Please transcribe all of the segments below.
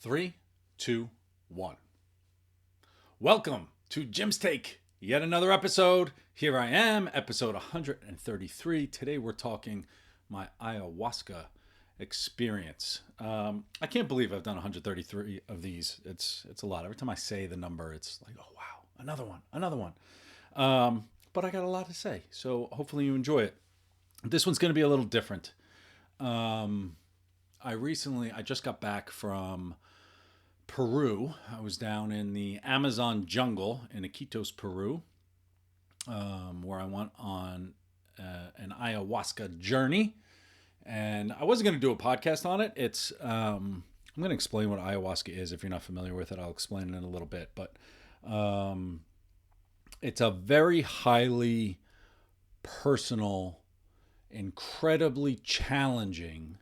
Three, two, one. Welcome to Jim's Take. Yet another episode. Here I am, episode 133. Today we're talking my ayahuasca experience. I can't believe I've done 133 of these. It's a lot. Every time I say the number, it's like, oh wow, another one. But I got a lot to say, so hopefully you enjoy it. This one's going to be a little different. I just got back from Peru. I was down in the Amazon jungle in Iquitos, Peru, where I went on an ayahuasca journey. And I wasn't going to do a podcast on it. I'm going to explain what ayahuasca is. If you're not familiar with it, I'll explain it in a little bit. But it's a very highly personal, incredibly challenging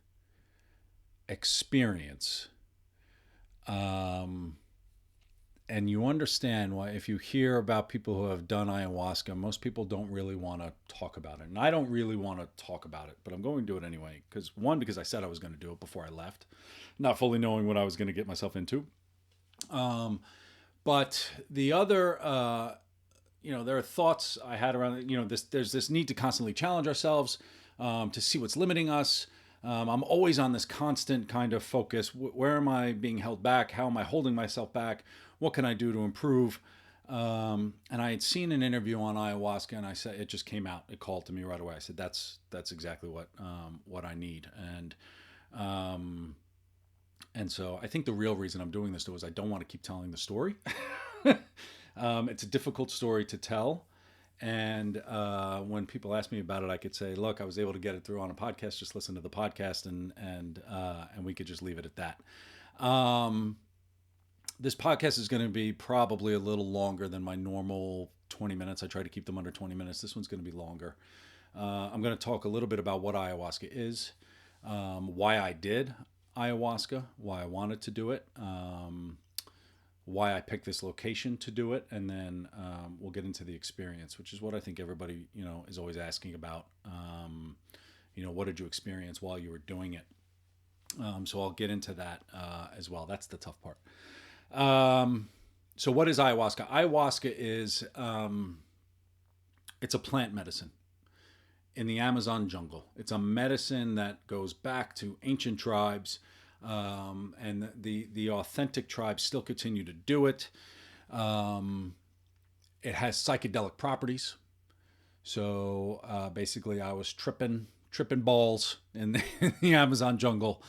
experience. And you understand why, if you hear about people who have done ayahuasca, most people don't really want to talk about it. And I don't really want to talk about it, but I'm going to do it anyway. Because I said I was going to do it before I left, not fully knowing what I was going to get myself into. But the other, there are thoughts I had around, there's this need to constantly challenge ourselves, to see what's limiting us. I'm always on this constant kind of focus. Where am I being held back? How am I holding myself back? What can I do to improve? And I had seen an interview on ayahuasca, and I said, it just came out. It called to me right away. I said, that's exactly what I need. And so I think the real reason I'm doing this though is I don't want to keep telling the story. It's a difficult story to tell. And when people ask me about it, I could say, look, I was able to get it through on a podcast. Just listen to the podcast and we could just leave it at that. This podcast is going to be probably a little longer than my normal 20 minutes. I try to keep them under 20 minutes. This one's going to be longer. I'm going to talk a little bit about what ayahuasca is, why I did ayahuasca, why I wanted to do it, why I picked this location to do it, and then we'll get into the experience, which is what I think everybody is always asking about. What did you experience while you were doing it? So I'll get into that as well. That's the tough part. So what is ayahuasca? Ayahuasca is it's a plant medicine in the Amazon jungle. It's a medicine that goes back to ancient tribes. And the authentic tribes still continue to do it. It has psychedelic properties. So basically, I was tripping balls in the Amazon jungle.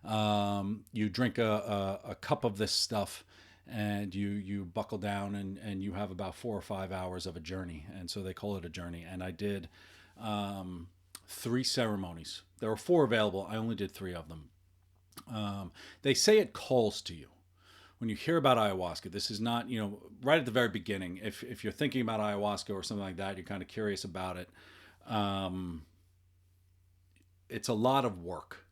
You drink a cup of this stuff, and you buckle down, and you have about 4 or 5 hours of a journey. And so they call it a journey. And I did 3 ceremonies. There were 4 available. I only did 3 of them. They say it calls to you. When you hear about ayahuasca, this is not, right at the very beginning, if you're thinking about ayahuasca or something like that, you're kind of curious about it. It's a lot of work.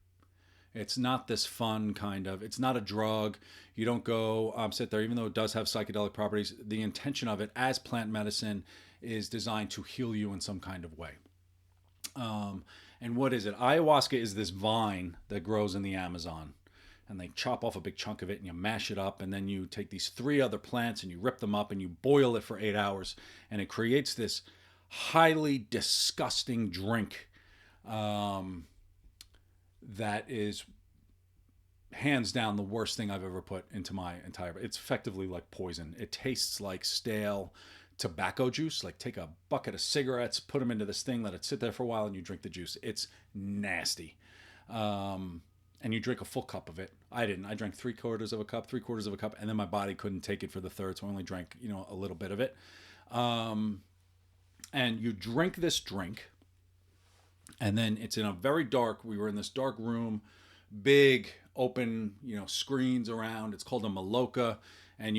It's not this fun it's not a drug. You don't go sit there, even though it does have psychedelic properties. The intention of it as plant medicine is designed to heal you in some kind of way. And what is it? Ayahuasca is this vine that grows in the Amazon, and they chop off a big chunk of it and you mash it up, and then you take these 3 other plants and you rip them up and you boil it for 8 hours, and it creates this highly disgusting drink that is hands down the worst thing I've ever put into my entire. It's effectively like poison. It tastes like stale tobacco juice. Like, take a bucket of cigarettes, put them into this thing, let it sit there for a while, and you drink the juice. It's nasty. And you drink a full cup of it. I didn't. I drank 3/4 of a cup, and then my body couldn't take it for the third, so I only drank a little bit of it. And you drink this drink, and then it's in a very dark. We were in this dark room, big open screens around. It's called a maloka, and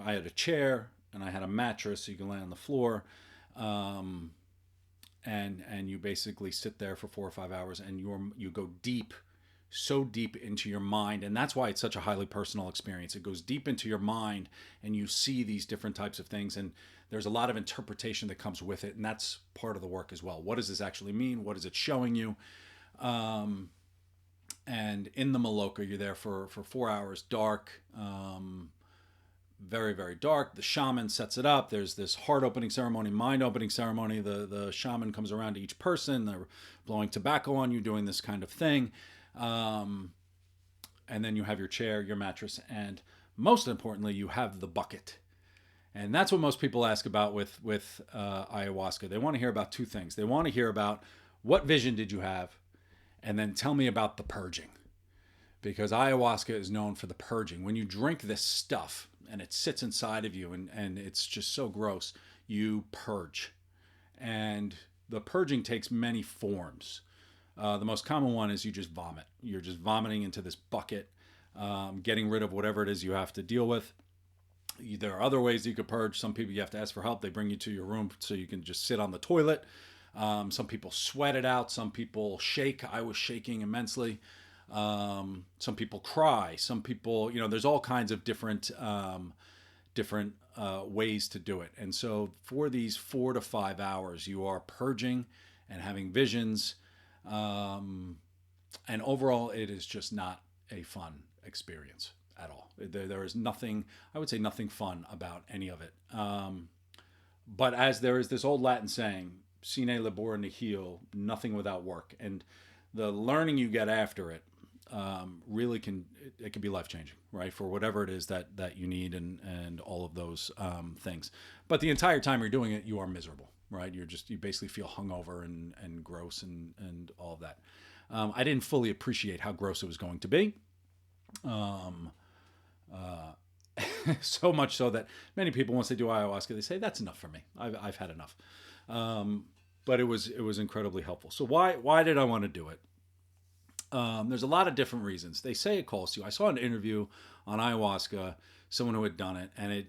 I had a chair and I had a mattress, so you can lay on the floor, and you basically sit there for 4 or 5 hours, and you go so deep into your mind, and that's why it's such a highly personal experience. It goes deep into your mind, and you see these different types of things, and there's a lot of interpretation that comes with it, and that's part of the work as well. What does this actually mean? What is it showing you? And in the Maloka, you're there for 4 hours, dark, very, very dark. The shaman sets it up. There's this heart opening ceremony, mind opening ceremony. The shaman comes around to each person. They're blowing tobacco on you, doing this kind of thing. And then you have your chair, your mattress, and most importantly, you have the bucket. And that's what most people ask about with ayahuasca. They want to hear about two things. They want to hear about what vision did you have, and then tell me about the purging. Because ayahuasca is known for the purging. When you drink this stuff and it sits inside of you and it's just so gross, you purge. And the purging takes many forms. The most common one is you just vomit. You're just vomiting into this bucket, getting rid of whatever it is you have to deal with. There are other ways you could purge. Some people, you have to ask for help. They bring you to your room so you can just sit on the toilet. Some people sweat it out. Some people shake. I was shaking immensely. Some people cry. Some people, there's all kinds of different ways to do it. And so for these 4 to 5 hours, you are purging and having visions. And overall, it is just not a fun experience at all. There is nothing, I would say nothing fun about any of it. But as there is this old Latin saying, sine labora nihil, nothing without work. And the learning you get after it really can be life-changing, right? For whatever it is that you need and all of those things. But the entire time you're doing it, you are miserable, right? You basically feel hungover and gross and all of that. I didn't fully appreciate how gross it was going to be. So much so that many people, once they do ayahuasca, they say, that's enough for me. I've had enough. But it was incredibly helpful. So why did I want to do it? There's a lot of different reasons. They say it calls to you. I saw an interview on ayahuasca, someone who had done it, and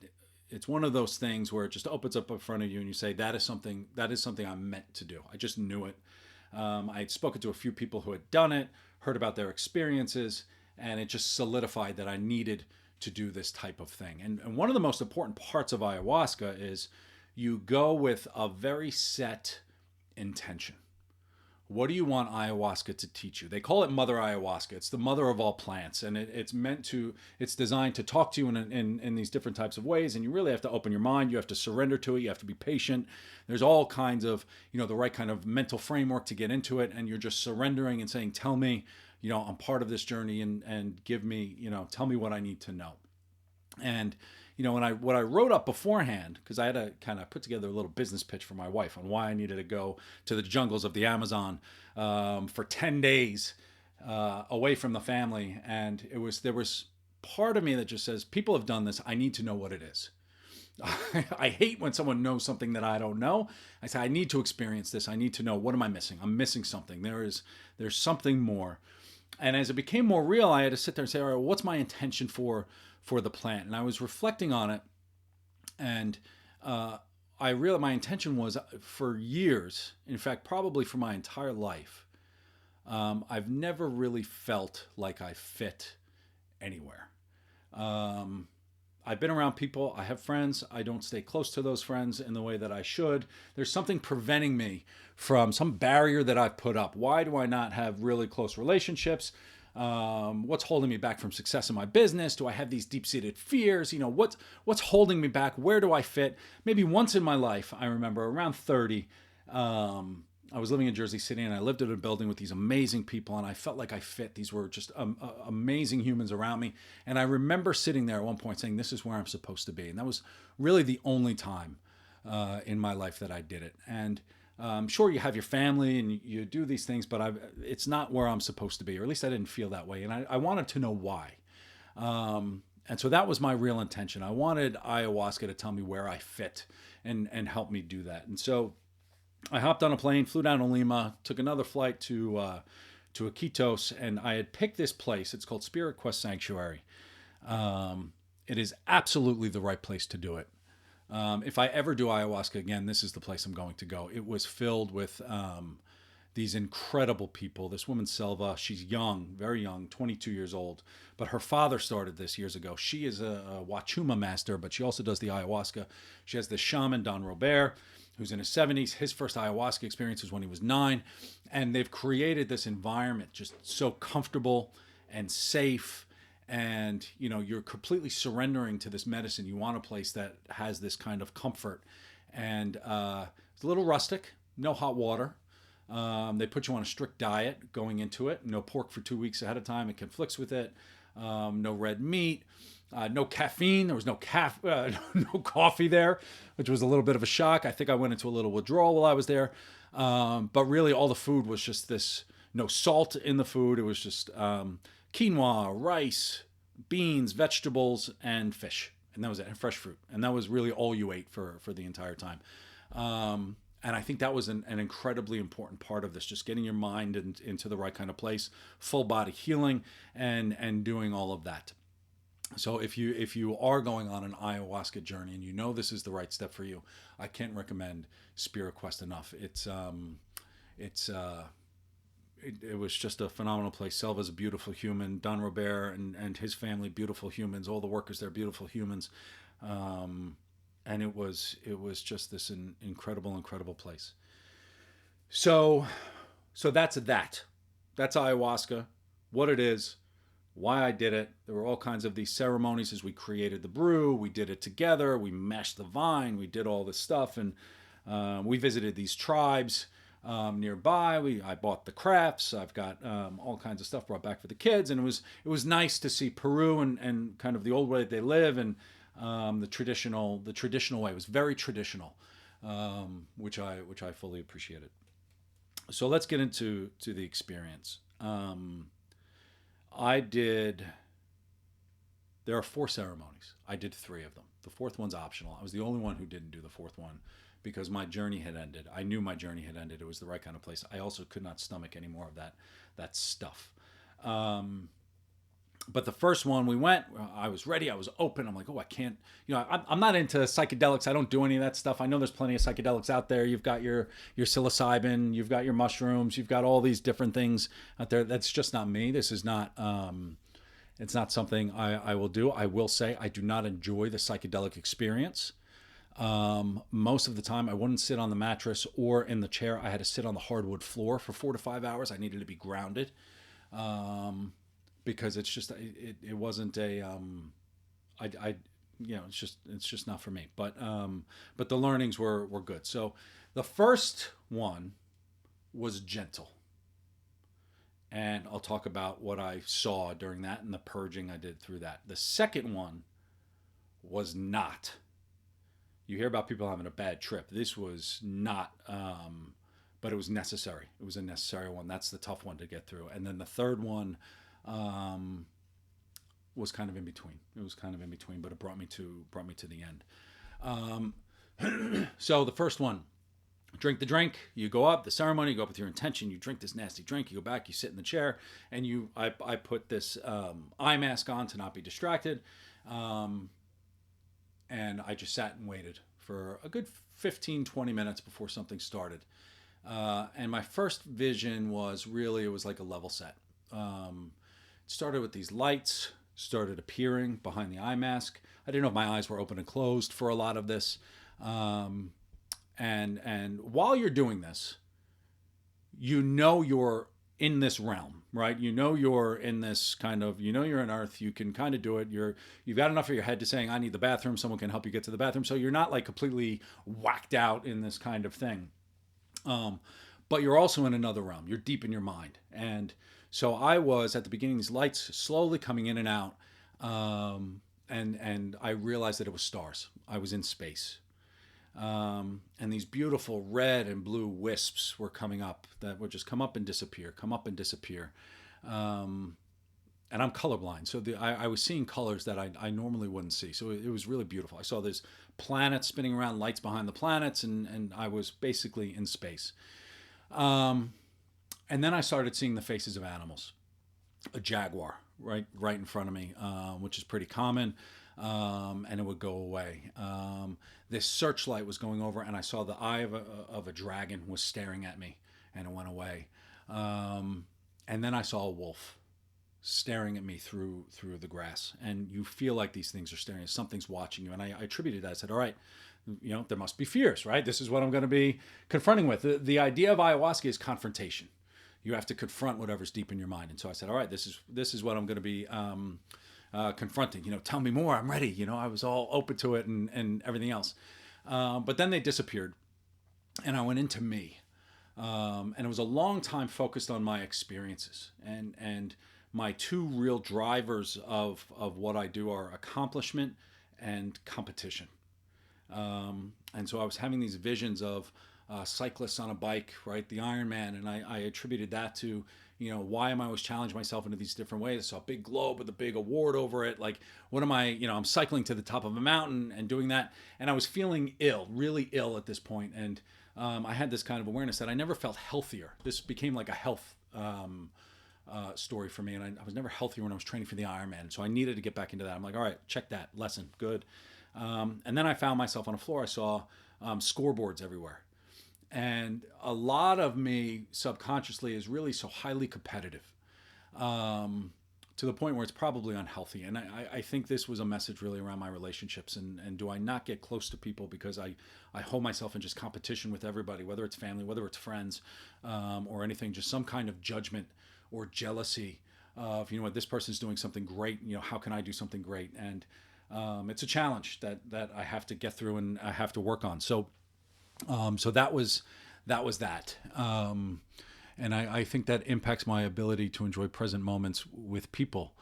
it's one of those things where it just opens up in front of you and you say, that is something I'm meant to do. I just knew it. I had spoken to a few people who had done it, heard about their experiences, and it just solidified that I needed to do this type of thing. And one of the most important parts of ayahuasca is you go with a very set intention. What do you want ayahuasca to teach you? They call it Mother Ayahuasca. It's the mother of all plants, and it's designed to talk to you in these different types of ways. And you really have to open your mind. You have to surrender to it. You have to be patient. There's all kinds of, the right kind of mental framework to get into it. And you're just surrendering and saying, tell me, I'm part of this journey and give me, tell me what I need to know. And what I wrote up beforehand, because I had to kind of put together a little business pitch for my wife on why I needed to go to the jungles of the Amazon for 10 days away from the family. And there was part of me that just says, people have done this. I need to know what it is. I hate when someone knows something that I don't know. I say, I need to experience this. I need to know, what am I missing? I'm missing something. There's something more. And as it became more real, I had to sit there and say, all right, what's my intention for the plant? And I was reflecting on it, and I realized my intention was, for years, in fact, probably for my entire life, I've never really felt like I fit anywhere. I've been around people. I have friends. I don't stay close to those friends in the way that I should. There's something preventing me from some barrier that I've put up. Why do I not have really close relationships? What's holding me back from success in my business? Do I have these deep-seated fears? What's holding me back? Where do I fit? Maybe once in my life, I remember around 30, I was living in Jersey City, and I lived in a building with these amazing people, and I felt like I fit. These were just amazing humans around me. And I remember sitting there at one point saying, this is where I'm supposed to be. And that was really the only time in my life that I did it. And sure, you have your family and you do these things, but it's not where I'm supposed to be, or at least I didn't feel that way. And I wanted to know why. And so that was my real intention. I wanted ayahuasca to tell me where I fit and help me do that. And so I hopped on a plane, flew down to Lima, took another flight to Iquitos, and I had picked this place. It's called Spirit Quest Sanctuary. It is absolutely the right place to do it. If I ever do ayahuasca again, this is the place I'm going to go. It was filled with these incredible people. This woman, Selva, she's young, very young, 22 years old, but her father started this years ago. She is a Wachuma master, but she also does the ayahuasca. She has this shaman, Don Robert. who's in his 70s. His first ayahuasca experience was when he was 9. And they've created this environment just so comfortable and safe. And, you know, you're completely surrendering to this medicine. You want a place that has this kind of comfort. And it's a little rustic, no hot water. They put you on a strict diet going into it. No pork for 2 weeks ahead of time. It conflicts with it. No red meat. No caffeine. There was no coffee there, which was a little bit of a shock. I think I went into a little withdrawal while I was there. But really, all the food was just this. No salt in the food. It was just quinoa, rice, beans, vegetables, and fish, and that was it. And fresh fruit, and that was really all you ate for the entire time. And I think that was an incredibly important part of this, just getting your mind into the right kind of place, full body healing, and doing all of that. So if you are going on an ayahuasca journey and you know this is the right step for you, I can't recommend Spirit Quest enough. It was just a phenomenal place. Selva's a beautiful human. Don Robert and his family, beautiful humans. All the workers there, beautiful humans. And it was just this incredible place. So that's that. That's ayahuasca, what it is, why I did it. There were all kinds of these ceremonies as we created the brew. We did it together. We mashed the vine. We did all this stuff, and we visited these tribes nearby. I bought the crafts. I've got all kinds of stuff brought back for the kids, and it was nice to see Peru and kind of the old way that they live, and the traditional way. It was very traditional, which I fully appreciated. So let's get into the experience. There are 4 ceremonies. I did 3 of them. The 4th one's optional. I was the only one who didn't do the 4th one because my journey had ended. I knew my journey had ended. It was the right kind of place. I also could not stomach any more of that stuff. But the first one we went, I was ready. I was open. I'm like, oh, I can't, I'm not into psychedelics. I don't do any of that stuff. I know there's plenty of psychedelics out there. You've got your psilocybin, you've got your mushrooms, you've got all these different things out there. That's just not me. This is not, it's not something I will do. I will say I do not enjoy the psychedelic experience. Most of the time I wouldn't sit on the mattress or in the chair. I had to sit on the hardwood floor for 4 to 5 hours. I needed to be grounded. Because it's just it wasn't a it's just not for me. But the learnings were good. So the first one was gentle, and I'll talk about what I saw during that and the purging I did through that. The second one was not. You hear about people having a bad trip. This was not, but it was necessary. It was a necessary one. That's the tough one to get through. And then the third one was kind of in between. It was kind of in between, but it brought me to the end. So the first one, drink the drink. You go up the ceremony. You go up with your intention. You drink this nasty drink. You go back. You sit in the chair, and I put this eye mask on to not be distracted, and I just sat and waited for a good 15-20 minutes before something started. And my first vision was really, it was like a level set. It started with these lights started appearing behind the eye mask. I didn't know if my eyes were open and closed for a lot of this. And while you're doing this, you're in this realm, right? You're in this kind of, you're in Earth. You can kind of do it. You've got enough of your head to saying, I need the bathroom. Someone can help you get to the bathroom. So you're not like completely whacked out in this kind of thing. But you're also in another realm. You're deep in your mind. And so I was at the beginning, these lights slowly coming in and out. And I realized that it was stars. I was in space. And these beautiful red and blue wisps were coming up that would just come up and disappear, come up and disappear. And I'm colorblind. So I was seeing colors that I normally wouldn't see. So it was really beautiful. I saw this planets spinning around, lights behind the planets, and I was basically in space. And then I started seeing the faces of animals. A jaguar right in front of me, which is pretty common. And it would go away. This searchlight was going over, and I saw the eye of a dragon was staring at me, and it went away. And then I saw a wolf staring at me through the grass, and you feel like these things are staring, something's watching you. And I attributed that. I said, all right, there must be fears, right? This is what I'm going to be confronting with. The idea of ayahuasca is confrontation. You have to confront whatever's deep in your mind. And so I said, all right, this is what I'm going to be confronting. Tell me more. I'm ready. I was all open to it and everything else. But then they disappeared, and I went into me. And it was a long time focused on my experiences, and my two real drivers of what I do are accomplishment and competition. And so I was having these visions of cyclists on a bike, right? The Ironman. And I attributed that to, why am I always challenging myself into these different ways? I saw a big globe with a big award over it. Like, what am I, I'm cycling to the top of a mountain and doing that. And I was feeling ill, really ill at this point. And I had this kind of awareness that I never felt healthier. This became like a health story for me. And I was never healthier when I was training for the Ironman. So I needed to get back into that. I'm like, all right, check that lesson. Good. And then I found myself on a floor. I saw scoreboards everywhere. And a lot of me subconsciously is really so highly competitive, to the point where it's probably unhealthy. And I think this was a message really around my relationships. And do I not get close to people because I hold myself in just competition with everybody, whether it's family, whether it's friends, or anything, just some kind of judgment or jealousy of, this person's doing something great. How can I do something great? And it's a challenge that I have to get through and I have to work on. So that was that. And I think that impacts my ability to enjoy present moments with people.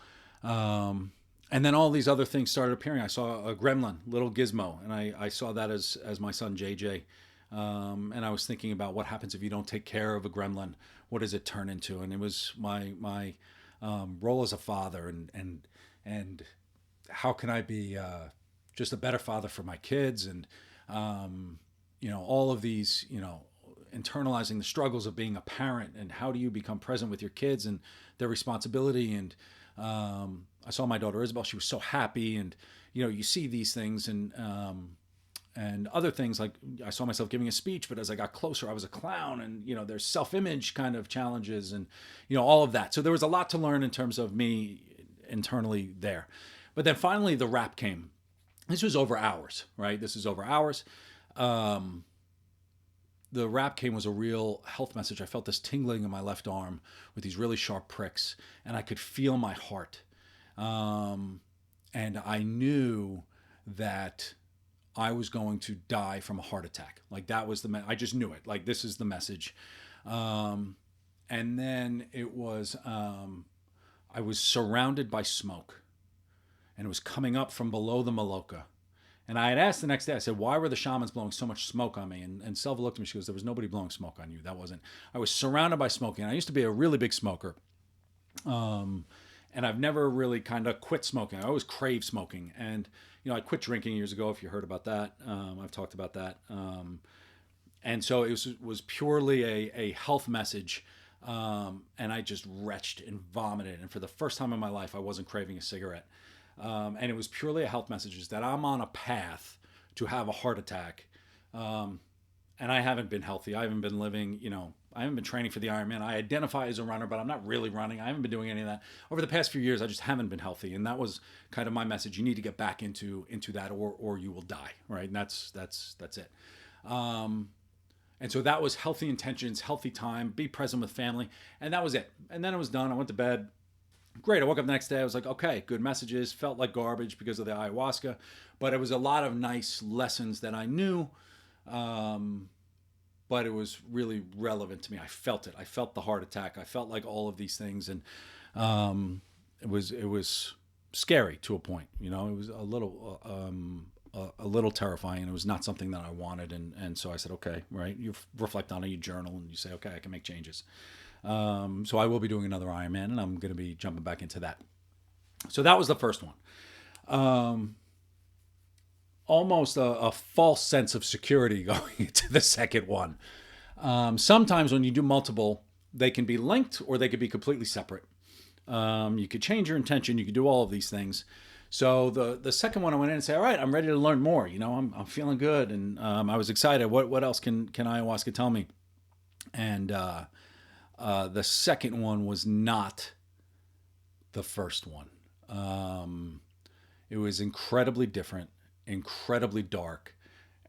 And then all these other things started appearing. I saw a gremlin, little gizmo, and I saw that as my son JJ. And I was thinking about what happens if you don't take care of a gremlin. What does it turn into? And it was my role as a father, and how can I be just a better father for my kids, and all of these, internalizing the struggles of being a parent, and how do you become present with your kids and their responsibility. And I saw my daughter Isabel; she was so happy, and you see these things, and other things, like I saw myself giving a speech, but as I got closer, I was a clown, and there's self-image kind of challenges, and all of that. So there was a lot to learn in terms of me internally there. But then finally the rap came. This was over hours, right? This is over hours. The rap came was a real health message. I felt this tingling in my left arm with these really sharp pricks, and I could feel my heart. And I knew that I was going to die from a heart attack. Like, that was I just knew it. Like, this is the message. And then it was, I was surrounded by smoke, and it was coming up from below the Maloka. And I had asked the next day, I said, why were the shamans blowing so much smoke on me? And Selva looked at me, she goes, there was nobody blowing smoke on you. That wasn't, I was surrounded by smoke. And I used to be a really big smoker. And I've never really kind of quit smoking. I always crave smoking. And, I quit drinking years ago, if you heard about that. I've talked about that. And so it was purely a health message. And I just retched and vomited. And for the first time in my life, I wasn't craving a cigarette. And it was purely a health message, is that I'm on a path to have a heart attack. And I haven't been healthy. I haven't been living, I haven't been training for the Ironman. I identify as a runner, but I'm not really running. I haven't been doing any of that. Over the past few years, I just haven't been healthy. And that was kind of my message. You need to get back into that, or you will die. Right. And that's it. And so that was healthy intentions, healthy time, be present with family. And that was it. And then it was done. I went to bed. Great. I woke up the next day. I was like, okay, good messages. Felt like garbage because of the ayahuasca, but it was a lot of nice lessons that I knew. But it was really relevant to me. I felt it. I felt the heart attack. I felt like all of these things. And it was scary to a point. It was a little terrifying. It was not something that I wanted. And so I said, okay, right. You reflect on it, you journal, and you say, okay, I can make changes. So I will be doing another Ironman, and I'm going to be jumping back into that. So that was the first one. Almost a false sense of security going into the second one. Sometimes when you do multiple, they can be linked or they could be completely separate. You could change your intention. You could do all of these things. So the second one, I went in and said, all right, I'm ready to learn more. I'm feeling good. And I was excited. What else can ayahuasca tell me? And the second one was not the first one. Um, it was incredibly different, incredibly dark,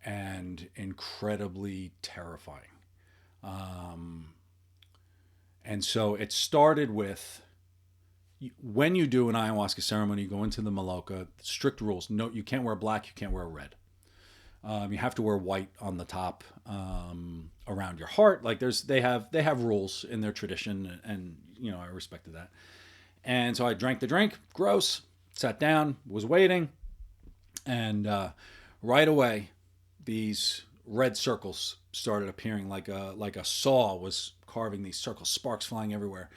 and incredibly terrifying. Um, and so it started with, when you do an ayahuasca ceremony, you go into the maloka, strict rules. No, you can't wear black, you can't wear red. You have to wear white on the top, around your heart. Like they have rules in their tradition, and I respected that. And so I drank the drink, gross, sat down, was waiting, and right away, these red circles started appearing, like a saw was carving these circles, sparks flying everywhere,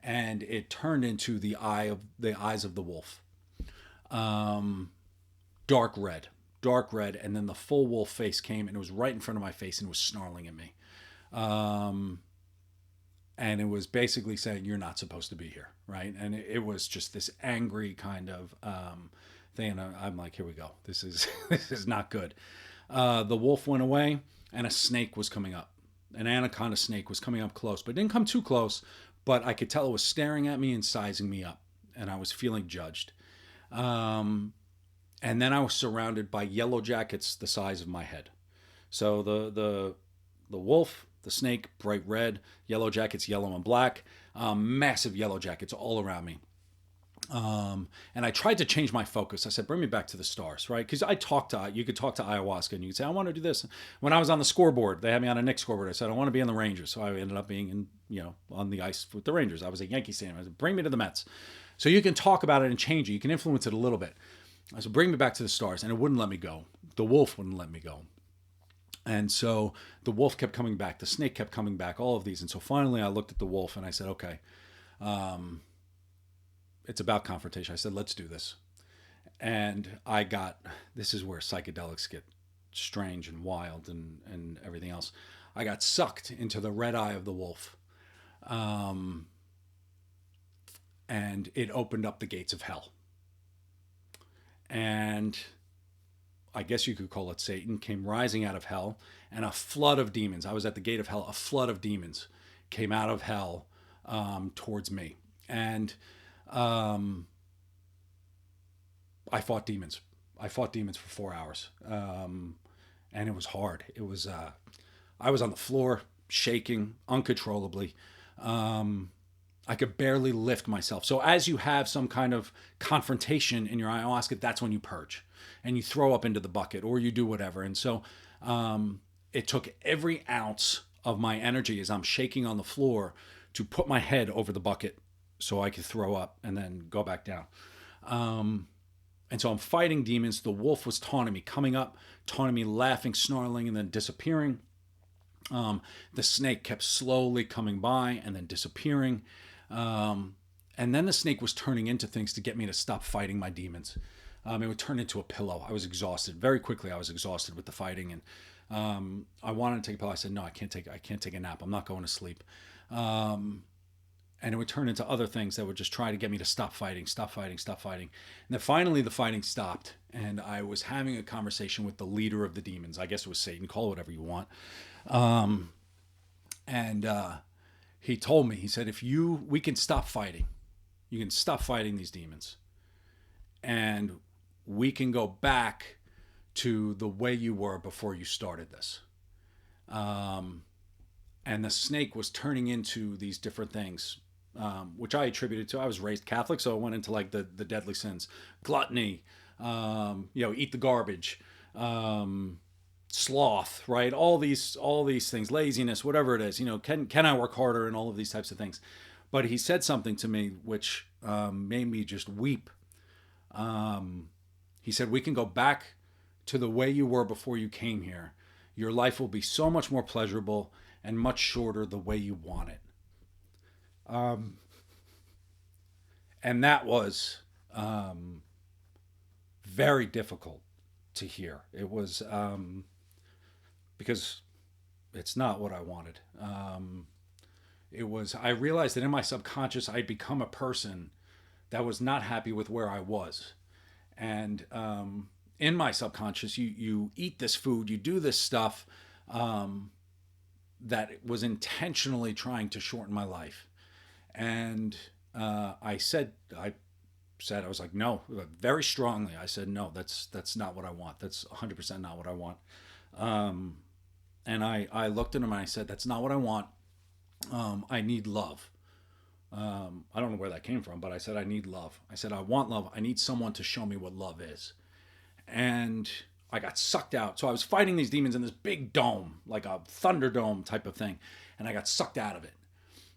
and it turned into the eyes of the wolf, dark red, dark red, and then the full wolf face came, and it was right in front of my face, and it was snarling at me. Um, and it was basically saying, "You're not supposed to be here," right? And it was just this angry kind of thing. And I'm like, "Here we go. This is this is not good." The wolf went away, and a snake was coming up. An anaconda snake was coming up close, but it didn't come too close. But I could tell it was staring at me and sizing me up, and I was feeling judged. Um, and then I was surrounded by yellow jackets the size of my head. So the wolf, the snake, bright red, yellow jackets, yellow and black, massive yellow jackets all around me. And I tried to change my focus. I said, bring me back to the stars, right? Because you could talk to ayahuasca and you could say, I want to do this. When I was on the scoreboard, they had me on a Knicks scoreboard. I said, I want to be on the Rangers. So I ended up being on the ice with the Rangers. I was a Yankee fan. I said, bring me to the Mets. So you can talk about it and change it. You can influence it a little bit. I said, bring me back to the stars. And it wouldn't let me go. The wolf wouldn't let me go. And so the wolf kept coming back. The snake kept coming back, all of these. And so finally I looked at the wolf and I said, okay, it's about confrontation. I said, let's do this. And this is where psychedelics get strange and wild and everything else. I got sucked into the red eye of the wolf. And it opened up the gates of hell. And I guess you could call it Satan, came rising out of hell, and a flood of demons. I was at the gate of hell. A flood of demons came out of hell, towards me. And I fought demons. I fought demons for 4 hours. And it was hard. I was on the floor, shaking uncontrollably. I could barely lift myself. So as you have some kind of confrontation in your ayahuasca, that's when you purge and you throw up into the bucket or you do whatever. And so it took every ounce of my energy as I'm shaking on the floor to put my head over the bucket so I could throw up and then go back down. And so I'm fighting demons. The wolf was taunting me, coming up, taunting me, laughing, snarling, and then disappearing. The snake kept slowly coming by and then disappearing. And then the snake was turning into things to get me to stop fighting my demons. It would turn into a pillow. I was exhausted. Very quickly, I was exhausted with the fighting. And I wanted to take a pillow. I said, no, I can't take a nap. I'm not going to sleep. And it would turn into other things that would just try to get me to stop fighting. And then finally the fighting stopped. And I was having a conversation with the leader of the demons. I guess it was Satan. Call it whatever you want. And he told me, he said, we can stop fighting. You can stop fighting these demons. And we can go back to the way you were before you started this. And the snake was turning into these different things, which I attributed to, I was raised Catholic, so I went into like the deadly sins, gluttony, eat the garbage, sloth, right? All these things, laziness, whatever it is, can I work harder, and all of these types of things. But he said something to me which made me just weep. He said, we can go back to the way you were before you came here. Your life will be so much more pleasurable and much shorter the way you want it. And that was very difficult to hear. It was because it's not what I wanted. I realized that in my subconscious, I'd become a person that was not happy with where I was. And in my subconscious, you eat this food, you do this stuff that was intentionally trying to shorten my life. And I was like, no, very strongly. I said, no, that's not what I want. That's 100% not what I want. Um, and I looked at him and I said, that's not what I want. I need love. I don't know where that came from, but I said, I need love. I said, I want love. I need someone to show me what love is. And I got sucked out. So I was fighting these demons in this big dome, like a thunderdome type of thing. And I got sucked out of it.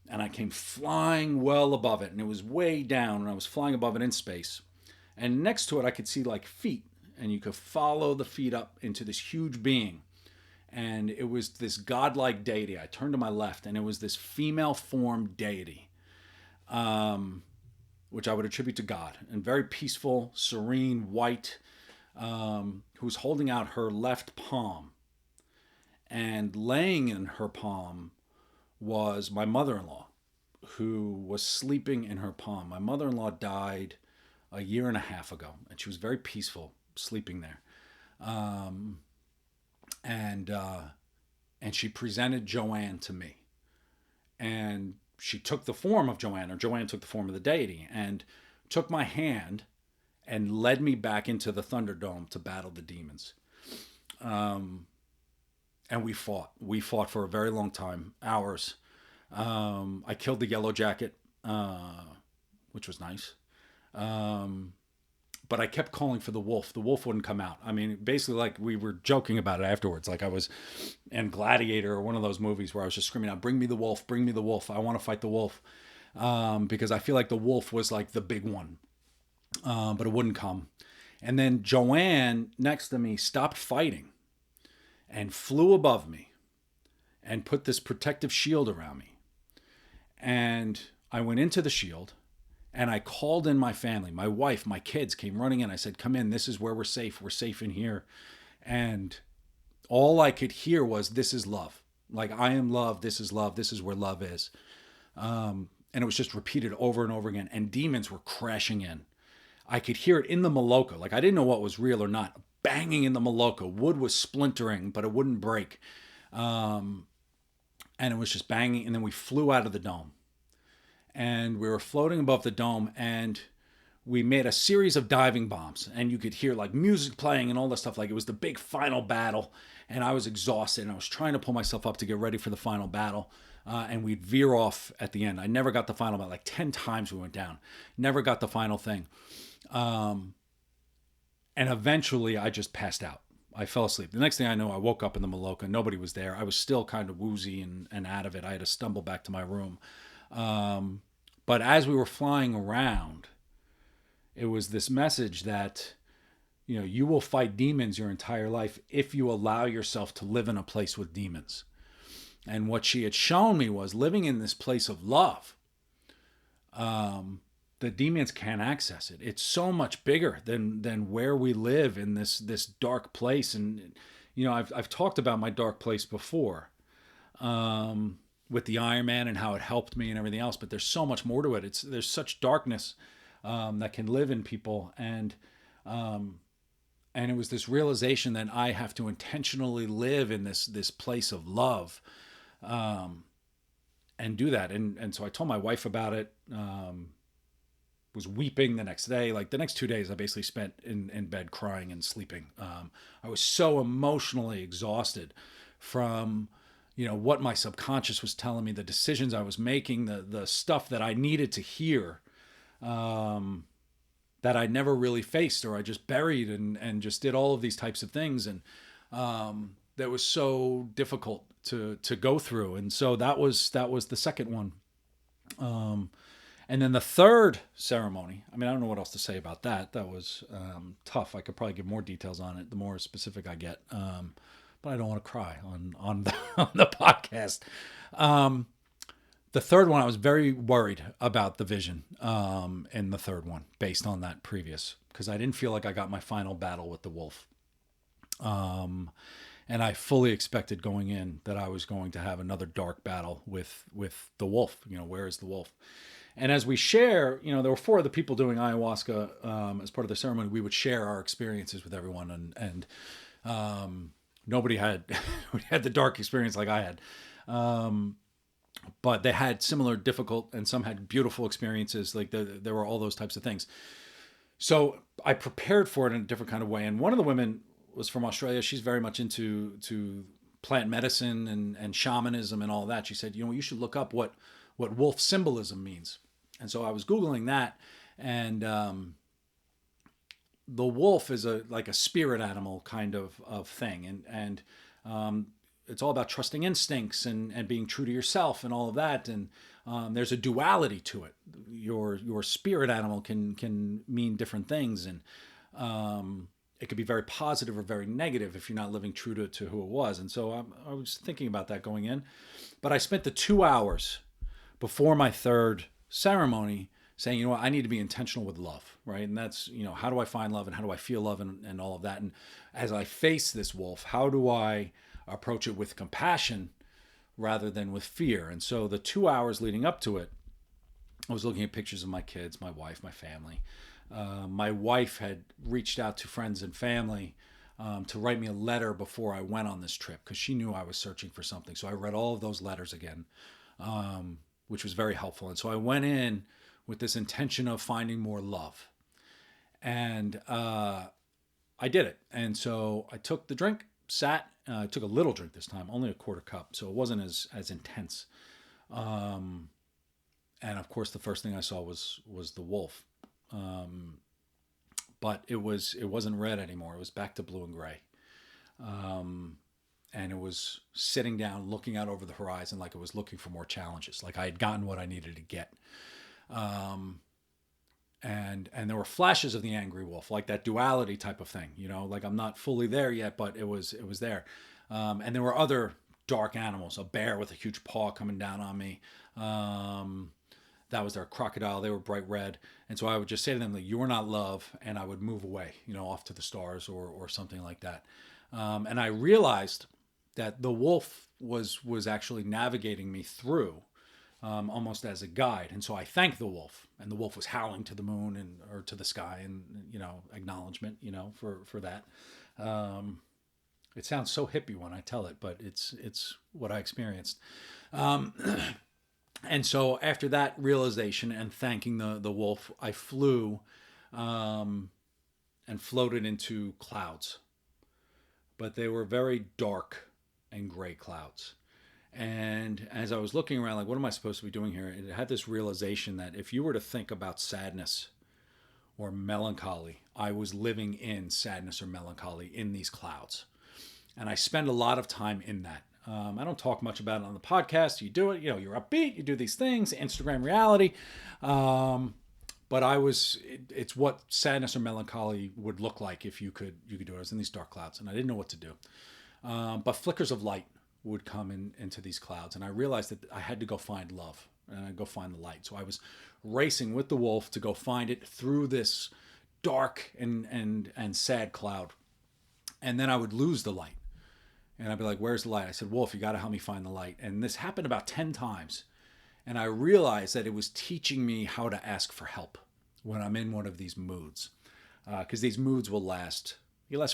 And I came flying well above it. And it was way down. And I was flying above it in space. And next to it, I could see like feet. And you could follow the feet up into this huge being. And it was this godlike deity. I turned to my left, and it was this female formed deity, which I would attribute to God, and very peaceful, serene, white, who was holding out her left palm. And laying in her palm was my mother in law, who was sleeping in her palm. My mother in law died a year and a half ago, and she was very peaceful, sleeping there. And she presented Joanne to me, and she took the form of Joanne, or Joanne took the form of the deity, and took my hand and led me back into the Thunderdome to battle the demons. And we fought. We fought for a very long time, hours. I killed the yellow jacket, which was nice. But I kept calling for the wolf. The wolf wouldn't come out. I mean, basically, like we were joking about it afterwards. Like I was in Gladiator or one of those movies where I was just screaming out, "Bring me the wolf! Bring me the wolf! I want to fight the wolf!" Because I feel like the wolf was like the big one, but it wouldn't come. And then Joanne next to me stopped fighting and flew above me and put this protective shield around me. And I went into the shield. And I called in my family, my wife, my kids came running in. I said, come in, this is where we're safe. We're safe in here. And all I could hear was, this is love. Like, I am love. This is love. This is where love is. And it was just repeated over and over again. And demons were crashing in. I could hear it in the Maloka. Like, I didn't know what was real or not. Banging in the Maloka. Wood was splintering, but it wouldn't break. And it was just banging. And then we flew out of the dome. And we were floating above the dome, and we made a series of diving bombs, and you could hear like music playing and all that stuff. Like it was the big final battle, and I was exhausted, and I was trying to pull myself up to get ready for the final battle. And we'd veer off at the end. I never got the final battle. Like 10 times we went down. Never got the final thing. And eventually I just passed out. I fell asleep. The next thing I know, I woke up in the Maloka. Nobody was there. I was still kind of woozy and out of it. I had to stumble back to my room. But as we were flying around, it was this message that, you know, you will fight demons your entire life if you allow yourself to live in a place with demons. And what she had shown me was living in this place of love. The demons can't access it. It's so much bigger than where we live in this dark place. And, you know, I've talked about my dark place before. With the Iron Man and how it helped me and everything else, but there's so much more to it. There's such darkness that can live in people, and it was this realization that I have to intentionally live in this place of love, and do that. And so I told my wife about it. Was weeping the next day. Like the next 2 days, I basically spent in bed crying and sleeping. I was so emotionally exhausted from, you know, what my subconscious was telling me, the decisions I was making, the stuff that I needed to hear, that I never really faced, or I just buried and just did all of these types of things. And that was so difficult to go through. And so that was the second one. And then the third ceremony, I mean, I don't know what else to say about that. That was tough. I could probably give more details on it the more specific I get. But I don't want to cry on the podcast. The third one, I was very worried about the vision in the third one, based on that previous, because I didn't feel like I got my final battle with the wolf. And I fully expected going in that I was going to have another dark battle with the wolf. You know, where is the wolf? And as we share, you know, there were 4 other people doing ayahuasca as part of the ceremony. We would share our experiences with everyone, and nobody had the dark experience like I had. but they had similar difficult and some had beautiful experiences. Like there were all those types of things. So I prepared for it in a different kind of way. And one of the women was from Australia. She's very much into to plant medicine and shamanism and all that. She said, you should look up what wolf symbolism means. And so I was Googling that, and the wolf is like a spirit animal kind of thing. And it's all about trusting instincts and being true to yourself and all of that. And there's a duality to it. Your spirit animal can mean different things, and it could be very positive or very negative if you're not living true to who it was. And so I was thinking about that going in, but I spent the 2 hours before my third ceremony saying, I need to be intentional with love, right? And that's, how do I find love and how do I feel love and all of that? And as I face this wolf, how do I approach it with compassion rather than with fear? And so the 2 hours leading up to it, I was looking at pictures of my kids, my wife, my family. My wife had reached out to friends and family to write me a letter before I went on this trip because she knew I was searching for something. So I read all of those letters again, which was very helpful. And so I went in with this intention of finding more love. And I did it. And so I took the drink, sat, I took a little drink this time, only a quarter cup. So it wasn't as intense. And of course, the first thing I saw was the wolf. But it wasn't red anymore. It was back to blue and gray. And it was sitting down, looking out over the horizon like it was looking for more challenges, like I had gotten what I needed to get. And there were flashes of the angry wolf, like that duality type of thing, like I'm not fully there yet, but it was there. And there were other dark animals, a bear with a huge paw coming down on me. That was their crocodile. They were bright red. And so I would just say to them, like, you're not love. And I would move away, off to the stars or something like that. And I realized that the wolf was actually navigating me through, almost as a guide. And so I thanked the wolf, and the wolf was howling to the moon or to the sky, and acknowledgement, for that. It sounds so hippie when I tell it, but it's what I experienced. And so after that realization and thanking the wolf, I flew and floated into clouds, but they were very dark and gray clouds. And as I was looking around, like, what am I supposed to be doing here? It had this realization that if you were to think about sadness or melancholy, I was living in sadness or melancholy in these clouds. And I spend a lot of time in that. I don't talk much about it on the podcast. You do it, you're upbeat, you do these things, Instagram reality. But it's what sadness or melancholy would look like if you could do it. I was in these dark clouds and I didn't know what to do. But flickers of light would come into these clouds. And I realized that I had to go find love and I'd go find the light. So I was racing with the wolf to go find it through this dark and sad cloud. And then I would lose the light. And I'd be like, where's the light? I said, Wolf, you got to help me find the light. And this happened about 10 times. And I realized that it was teaching me how to ask for help when I'm in one of these moods. Because these moods will last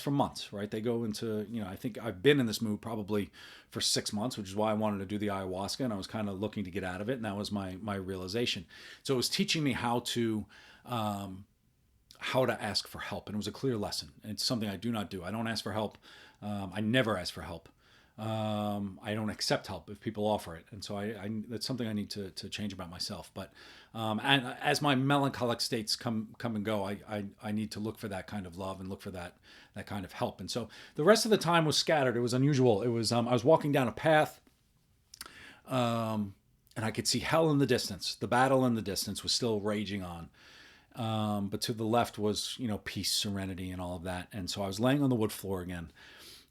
for months, right? They go into, I think I've been in this mood probably for 6 months, which is why I wanted to do the ayahuasca. And I was kind of looking to get out of it. And that was my realization. So it was teaching me how to ask for help. And it was a clear lesson. It's something I do not do. I don't ask for help. I never ask for help. I don't accept help if people offer it. And so that's something I need to change about myself. But and as my melancholic states come and go, I need to look for that kind of love and look for that kind of help. And so the rest of the time was scattered. It was unusual. It was I was walking down a path, and I could see hell in the distance. The battle in the distance was still raging on. But to the left was, peace, serenity, and all of that. And so I was laying on the wood floor again.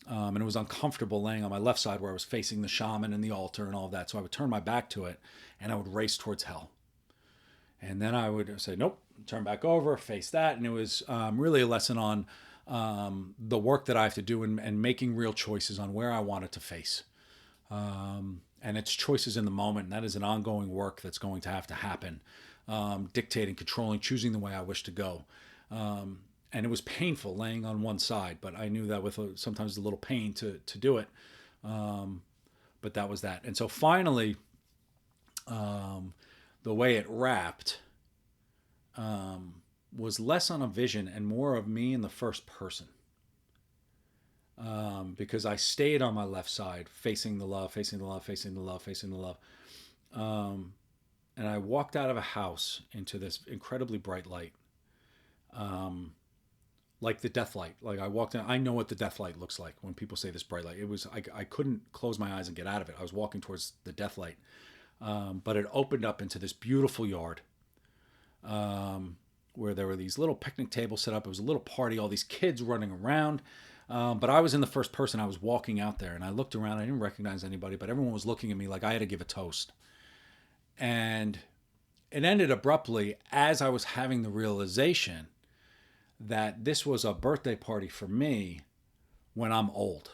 And it was uncomfortable laying on my left side where I was facing the shaman and the altar and all of that. So I would turn my back to it and I would race towards hell. And then I would say, nope, turn back over, face that. And it was really a lesson on the work that I have to do and making real choices on where I want it to face. And it's choices in the moment. And that is an ongoing work that's going to have to happen. Dictating, controlling, choosing the way I wish to go. And it was painful laying on one side, but I knew that with sometimes a little pain to do it. But that was that. And so finally, um, the way it wrapped was less on a vision and more of me in the first person. Because I stayed on my left side, facing the love, facing the love, facing the love, facing the love. Um, and I walked out of a house into this incredibly bright light, um, like the death light. Like I walked in, I know what the death light looks like when people say this bright light. It was, I couldn't close my eyes and get out of it. I was walking towards the death light. But it opened up into this beautiful yard, where there were these little picnic tables set up. It was a little party, all these kids running around. But I was in the first person. I was walking out there and I looked around. I didn't recognize anybody, but everyone was looking at me like I had to give a toast. And it ended abruptly as I was having the realization that this was a birthday party for me when I'm old.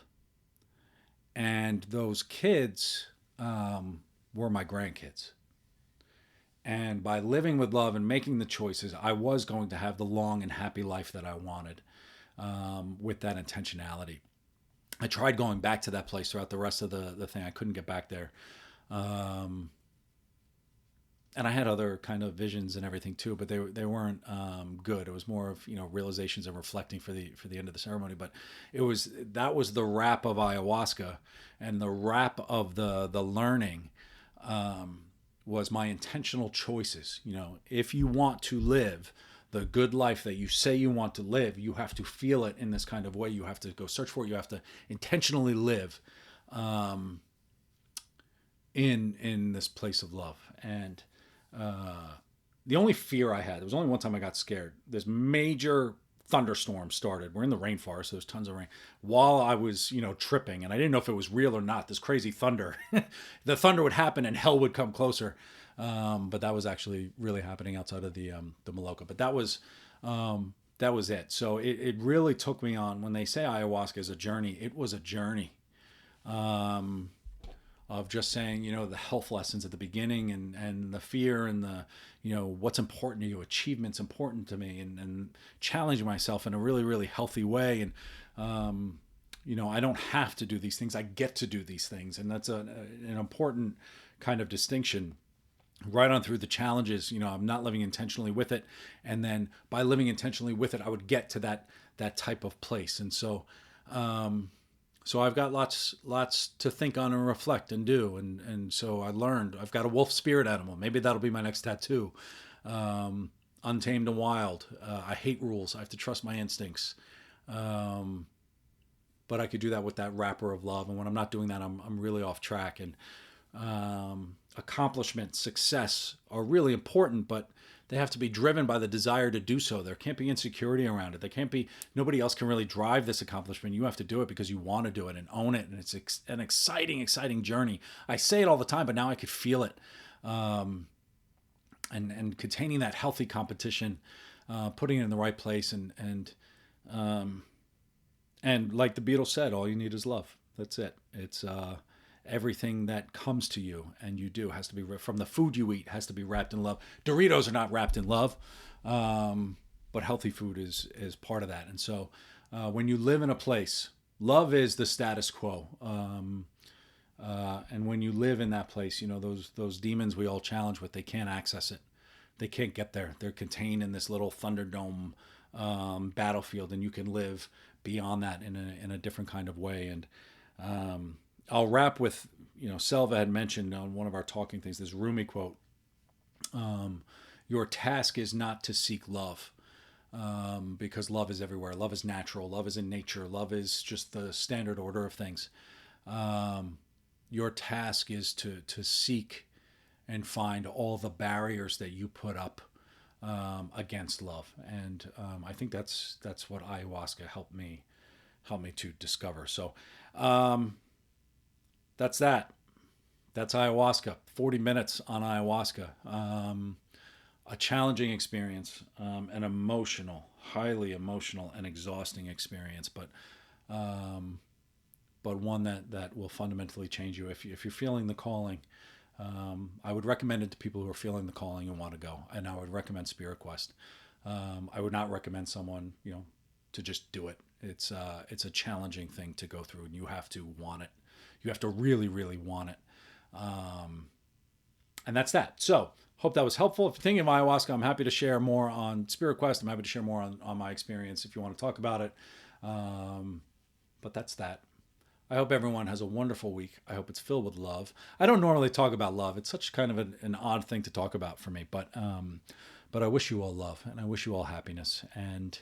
And those kids were my grandkids. And by living with love and making the choices, I was going to have the long and happy life that I wanted, with that intentionality. I tried going back to that place throughout the rest of the thing. I couldn't get back there. Um, and I had other kind of visions and everything too, but they weren't good. It was more of realizations and reflecting for the end of the ceremony. But that was the wrap of ayahuasca, and the wrap of the learning was my intentional choices. If you want to live the good life that you say you want to live, you have to feel it in this kind of way. You have to go search for it. You have to intentionally live in this place of love. And the only fear I had, there was only one time I got scared. This major thunderstorm started. We're in the rainforest, so there's tons of rain. While I was, tripping, and I didn't know if it was real or not, this crazy thunder. The thunder would happen and hell would come closer. But that was actually really happening outside of the Maloka. But that was it. So it really took me on. When they say ayahuasca is a journey, it was a journey. Of just saying, the health lessons at the beginning, and the fear, and the, what's important to you, achievements important to me, and challenging myself in a really, really healthy way. And, I don't have to do these things. I get to do these things. And that's an important kind of distinction right on through the challenges. I'm not living intentionally with it. And then by living intentionally with it, I would get to that type of place. And so I've got lots to think on and reflect and do. And so I learned I've got a wolf spirit animal. Maybe that'll be my next tattoo. Untamed and wild. I hate rules. I have to trust my instincts. But I could do that with that wrapper of love. And when I'm not doing that, I'm really off track. And accomplishment, success are really important, but they have to be driven by the desire to do so. There can't be insecurity around it. Nobody else can really drive this accomplishment. You have to do it because you want to do it and own it. And it's an exciting, exciting journey. I say it all the time, but now I could feel it. And containing that healthy competition, putting it in the right place. And like the Beatles said, all you need is love. That's it. It's, everything that comes to you and you do has to be, from the food you eat, has to be wrapped in love. Doritos are not wrapped in love, but healthy food is part of that. And so when you live in a place, love is the status quo. And when you live in that place, those demons we all challenge with, they can't access it. They can't get there. They're contained in this little Thunderdome battlefield, and you can live beyond that in a different kind of way. And I'll wrap with, Selva had mentioned on one of our talking things, this Rumi quote, your task is not to seek love, because love is everywhere. Love is natural. Love is in nature. Love is just the standard order of things. Your task is to seek and find all the barriers that you put up against love. And I think that's what ayahuasca helped me to discover. So, that's that. That's ayahuasca. 40 minutes on ayahuasca. A challenging experience, an emotional, highly emotional and exhausting experience, but one that will fundamentally change you. If you're feeling the calling, I would recommend it to people who are feeling the calling and want to go. And I would recommend Spirit Quest. I would not recommend someone, to just do it. It's a challenging thing to go through, and you have to want it. You have to really, really want it. And that's that. So hope that was helpful. If you're thinking of ayahuasca, I'm happy to share more on Spirit Quest. I'm happy to share more on my experience if you want to talk about it. But that's that. I hope everyone has a wonderful week. I hope it's filled with love. I don't normally talk about love. It's such kind of an odd thing to talk about for me. But I wish you all love, and I wish you all happiness. And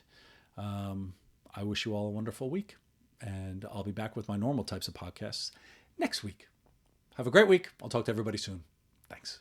I wish you all a wonderful week. And I'll be back with my normal types of podcasts next week. Have a great week. I'll talk to everybody soon. Thanks.